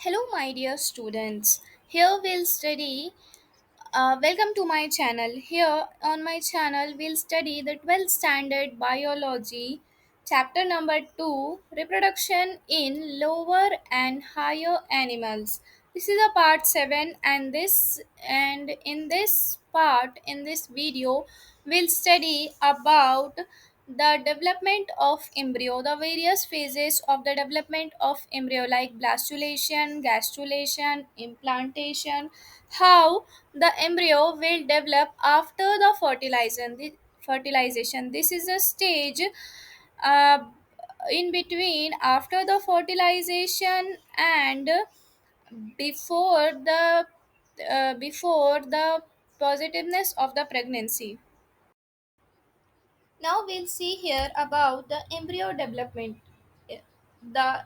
Hello, my dear students. Here we'll study. Welcome to my channel. Here on my channel, we'll study the 12th standard biology, chapter number 2, reproduction in lower and higher animals. This is a part 7, and in this part, in this video, we'll study about the development of embryo, the various phases of the development of embryo like blastulation, gastrulation, implantation, how the embryo will develop after the fertilization. This is a stage uh, in between after the fertilization and before the positiveness of the pregnancy. Now we'll see here about the embryo development. The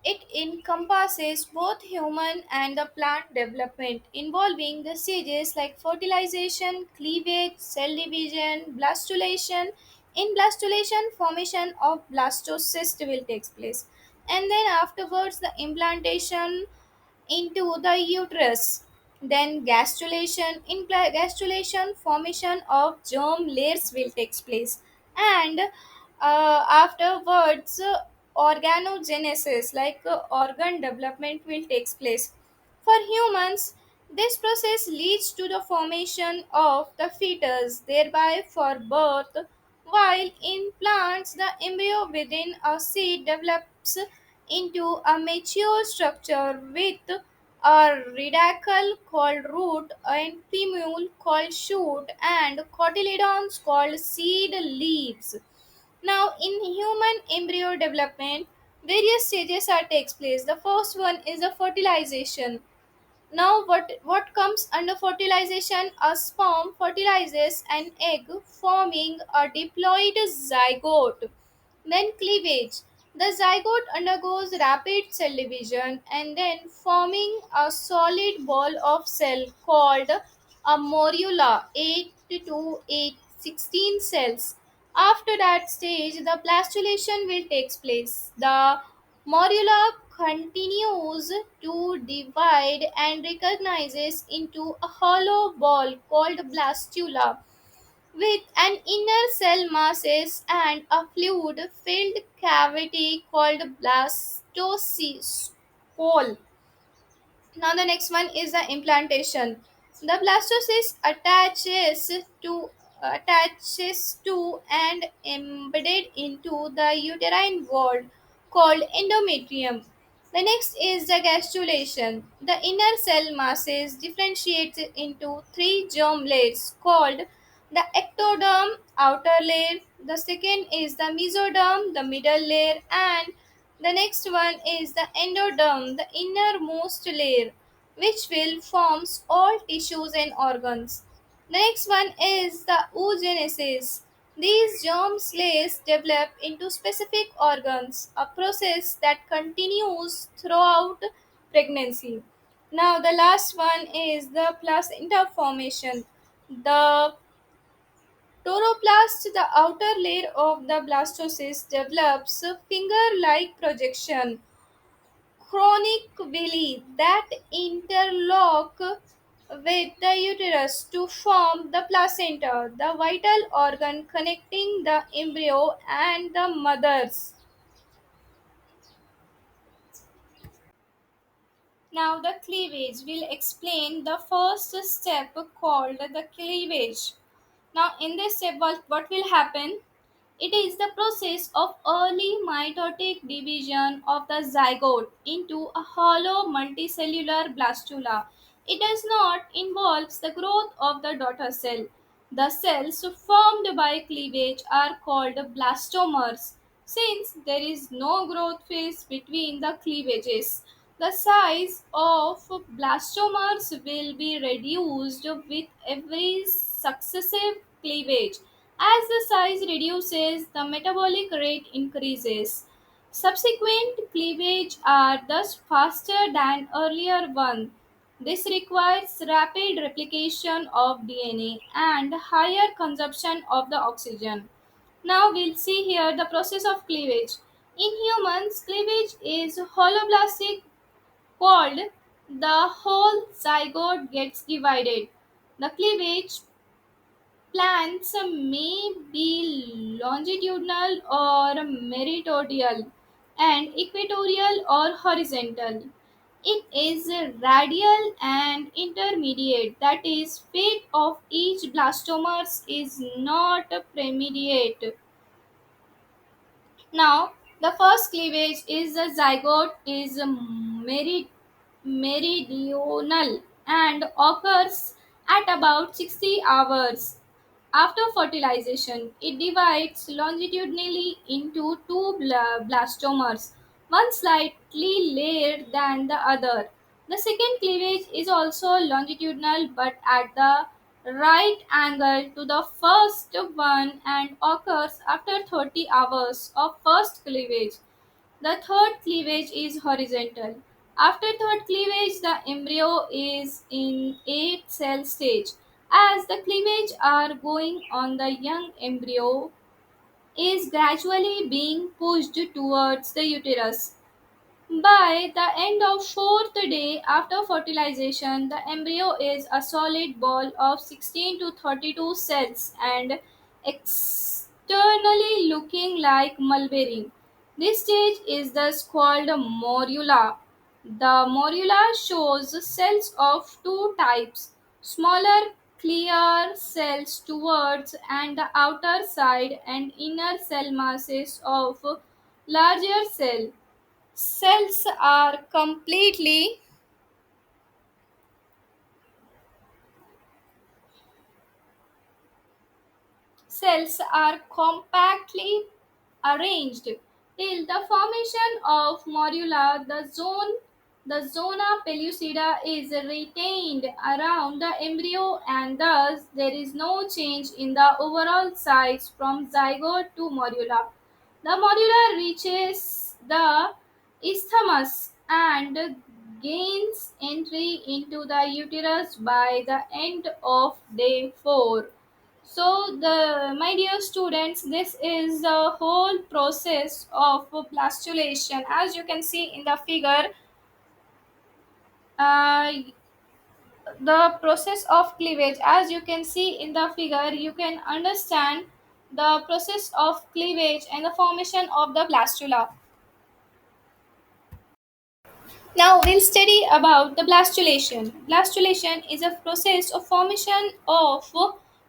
It encompasses both human and the plant development, involving the stages like fertilization, cleavage, cell division, blastulation. In blastulation, formation of blastocyst will take place, and then afterwards the implantation into the uterus. Then gastrulation. In gastrulation, formation of germ layers will take place, and afterwards organogenesis, like organ development, will take place. For humans, this process leads to the formation of the fetus, thereby for birth, while in plants the embryo within a seed develops into a mature structure with a radicle called root and plumule called shoot and cotyledons called seed leaves. Now, in human embryo development, various stages are takes place. The first one is the fertilization. Now, what comes under fertilization? A sperm fertilizes an egg, forming a diploid zygote. Then cleavage. The zygote undergoes rapid cell division and then forming a solid ball of cell called a morula, 8 to 8 16 cells. After that stage, the plastulation will take place. The morula continues to divide and recognizes into a hollow ball called blastula with an inner cell masses and a fluid filled cavity called blastocyst. Now the next one is the implantation. The blastocyst attaches to and embedded into the uterine wall called endometrium. The next is the gastrulation. The inner cell masses differentiates into three germ layers called the ectoderm, outer layer. The second is the mesoderm, the middle layer, and the next one is the endoderm, the innermost layer, which will forms all tissues and organs. The next one is the oogenesis. These germ layers develop into specific organs, a process that continues throughout pregnancy. Now, the last one is the placenta formation. The toroplast, the outer layer of the blastocyst, develops a finger-like projection, chronic villi, that interlock with the uterus to form the placenta, the vital organ connecting the embryo and the mothers. Now, the cleavage will explain the first step called the cleavage. Now, in this step, what will happen? It is the process of early mitotic division of the zygote into a hollow multicellular blastula. It does not involve the growth of the daughter cell. The cells formed by cleavage are called blastomers. Since there is no growth phase between the cleavages, the size of blastomers will be reduced with every successive cleavage. As the size reduces, the metabolic rate increases. Subsequent cleavage are thus faster than earlier one. This requires rapid replication of DNA and higher consumption of the oxygen. Now we'll see here the process of cleavage. In humans, cleavage is holoblastic called, the whole zygote gets divided. The cleavage plants may be longitudinal or meridional, and equatorial or horizontal. It is radial and intermediate, that is, fate of each blastomers is not premediate. Now, the first cleavage is the zygote is meridional and occurs at about 60 hours after fertilization. It divides longitudinally into two blastomers, one slightly later than the other. The second cleavage is also longitudinal but at the right angle to the first one and occurs after 30 hours of first cleavage. The third cleavage is horizontal. After third cleavage, the embryo is in 8 cell stage. As the cleavage are going on, the young embryo is gradually being pushed towards the uterus. By the end of fourth day after fertilization, the embryo is a solid ball of 16 to 32 cells and externally looking like mulberry. This stage is thus called morula. The morula shows cells of two types: smaller clear cells towards and the outer side, and inner cell masses of larger cells are compactly arranged till the formation of morula. The zona pellucida is retained around the embryo, and thus there is no change in the overall size from zygote to morula. The morula reaches the isthmus and gains entry into the uterus by the end of day 4. So, my dear students, this is the whole process of blastulation. As you can see in the figure, uh, the process of cleavage. As you can see in the figure, you can understand the process of cleavage and the formation of the blastula. Now we'll study about the blastulation. Blastulation is a process of formation of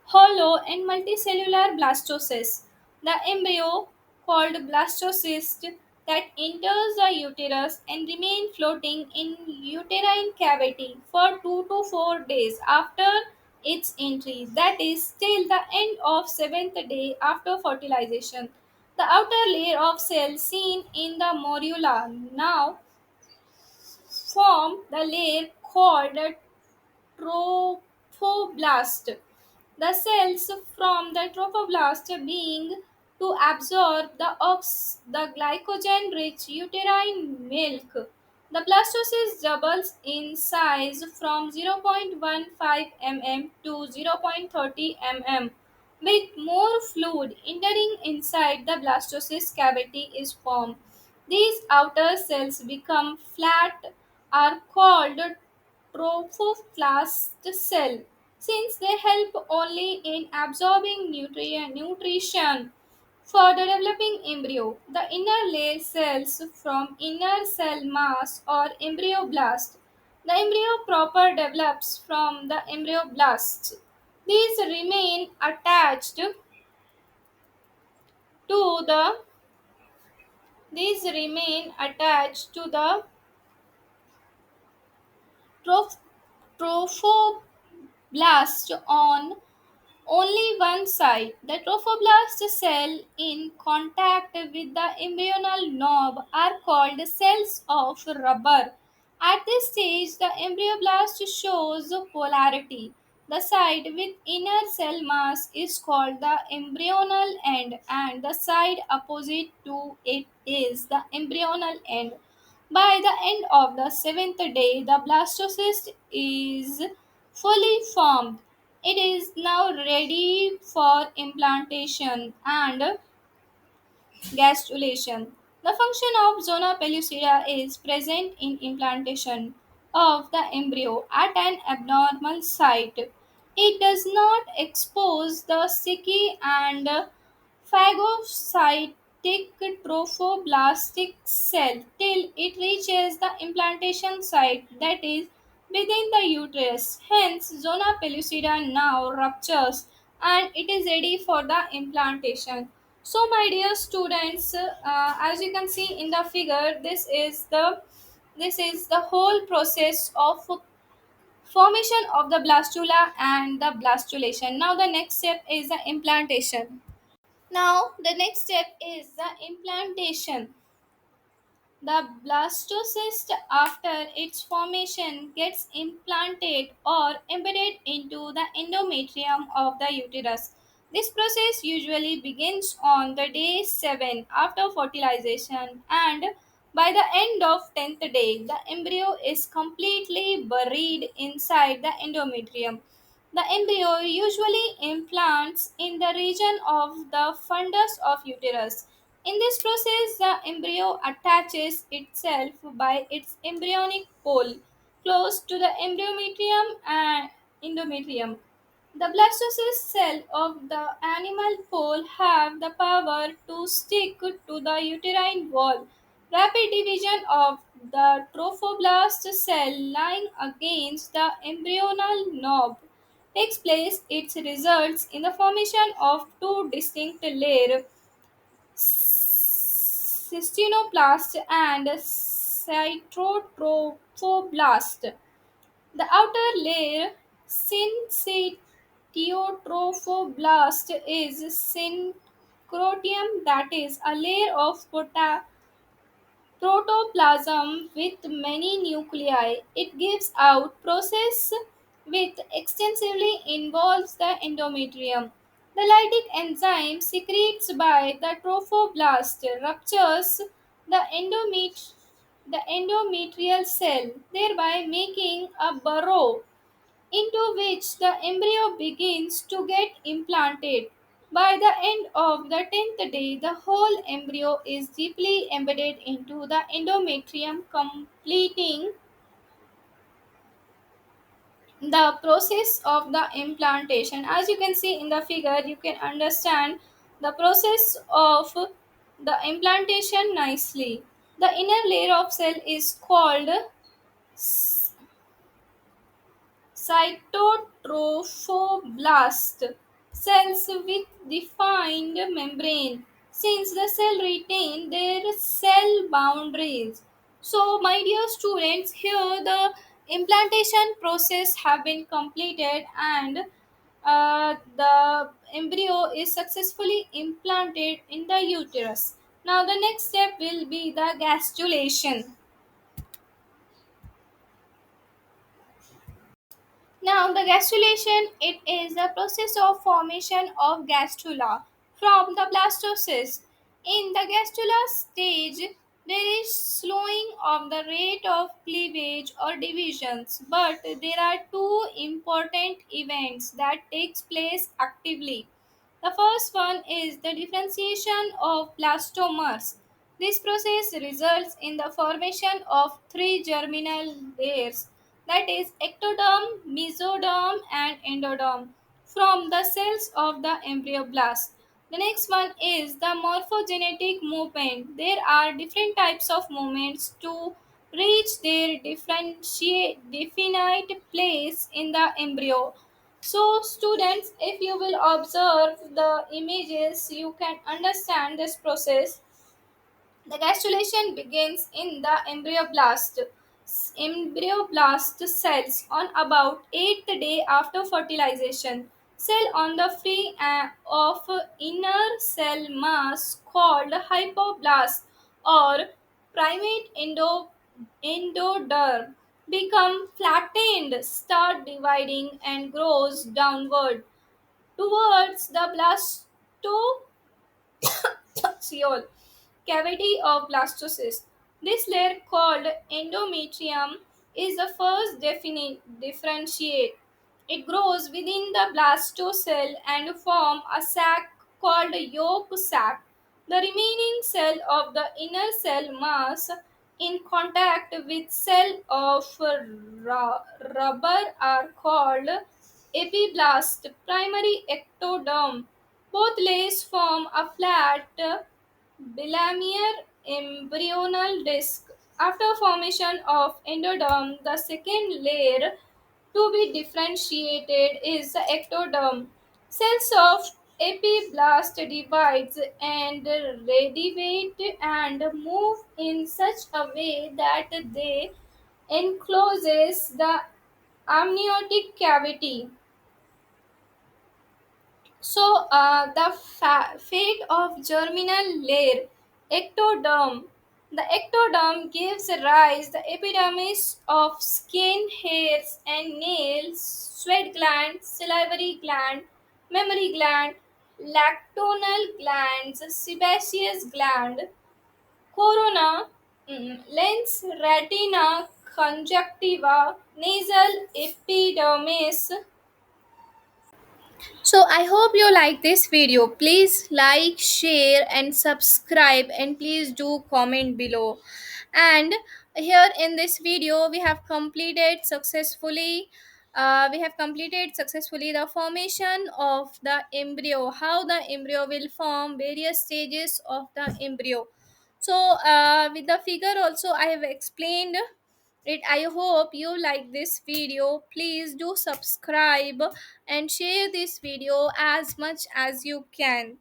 hollow and multicellular blastocysts. The embryo, called blastocyst, that enters the uterus and remain floating in uterine cavity for 2 to 4 days after its entry, that is till the end of 7th day after fertilization. The outer layer of cells seen in the morula now form the layer called a trophoblast. The cells from the trophoblast being to absorb the glycogen-rich uterine milk. The blastocyst doubles in size from 0.15 mm to 0.30 mm, with more fluid entering inside the blastocyst cavity is formed. These outer cells become flat, are called trophoblast cell, since they help only in absorbing nutrition for the developing embryo. The inner layer cells from inner cell mass or embryoblast. The embryo proper develops from the embryoblasts. These remain attached to the the troph- trophoblast on only one side. The trophoblast cell in contact with the embryonal knob are called cells of rubber. At this stage, the embryoblast shows polarity. The side with inner cell mass is called the embryonal end, and the side opposite to it is the embryonal end. By the end of the 7th day, the blastocyst is fully formed. It is now ready for implantation and gastrulation. The function of zona pellucida is present in implantation of the embryo at an abnormal site. It does not expose the sticky and phagocytic trophoblastic cell till it reaches the implantation site, that is within the uterus. Hence, zona pellucida now ruptures and it is ready for the implantation. So, my dear students, as you can see in the figure, this is the whole process of formation of the blastula and the blastulation. Now, the next step is the implantation. Now, the next step is the implantation. The blastocyst, after its formation, gets implanted or embedded into the endometrium of the uterus. This process usually begins on the day 7 after fertilization, and by the end of 10th day, the embryo is completely buried inside the endometrium. The embryo usually implants in the region of the fundus of uterus. In this process, the embryo attaches itself by its embryonic pole close to the endometrium and endometrium. The blastocyst cell of the animal pole have the power to stick to the uterine wall. Rapid division of the trophoblast cell lying against the embryonal knob takes place. It results in the formation of two distinct layers, cystinoplast and cytotrophoblast. The outer layer, syncytiotrophoblast, is synchronium, that is, a layer of protoplasm with many nuclei. It gives out process with extensively involves the endometrium. The lytic enzyme secretes by the trophoblast ruptures the the endometrial cell, thereby making a burrow into which the embryo begins to get implanted. By the end of the 10th day, the whole embryo is deeply embedded into the endometrium, completing the process of the implantation. As you can see in the figure, you can understand the process of the implantation nicely. The inner layer of cell is called cytotrophoblast cells with defined membrane, since the cell retain their cell boundaries. So, my dear students, here the implantation process have been completed and the embryo is successfully implanted in the uterus. Now, the next step will be the gastrulation. Now, the gastrulation, it is the process of formation of gastrula from the blastocyst. In the gastrula stage, there is slowing of the rate of cleavage or divisions, but there are two important events that takes place actively. The first one is the differentiation of blastomers. This process results in the formation of three germinal layers, that is ectoderm, mesoderm and endoderm, from the cells of the embryoblast. The next one is the morphogenetic movement. There are different types of movements to reach their definite place in the embryo. So, students, if you will observe the images, you can understand this process. The gastrulation begins in the embryoblast cells on about 8th day after fertilization. Cell on the free of inner cell mass called hypoblast or primate endoderm become flattened, start dividing and grows downward towards the blastoceal cavity of blastocyst. This layer called endometrium is the first differentiate. It grows within the blastocell and form a sac called yolk sac. The remaining cell of the inner cell mass in contact with cell of rubber are called epiblast. Primary ectoderm. Both layers form a flat bilameral embryonal disc. After formation of endoderm, the second layer to be differentiated is the ectoderm. Cells of epiblast divides and radiate and move in such a way that they encloses the amniotic cavity. So, the fate of germinal layer, ectoderm. The ectoderm gives rise the epidermis of skin, hairs, and nails, sweat gland, salivary gland, mammary gland, lactonal glands, sebaceous gland, corona, lens, retina, conjunctiva, nasal epidermis. So I hope you like this video. Please like, share, and subscribe, and please do comment below. And here in this video, we have completed successfully the formation of the embryo. How the embryo will form, various stages of the embryo. So with the figure also, I have explained it. I hope you like this video. Please do subscribe and share this video as much as you can.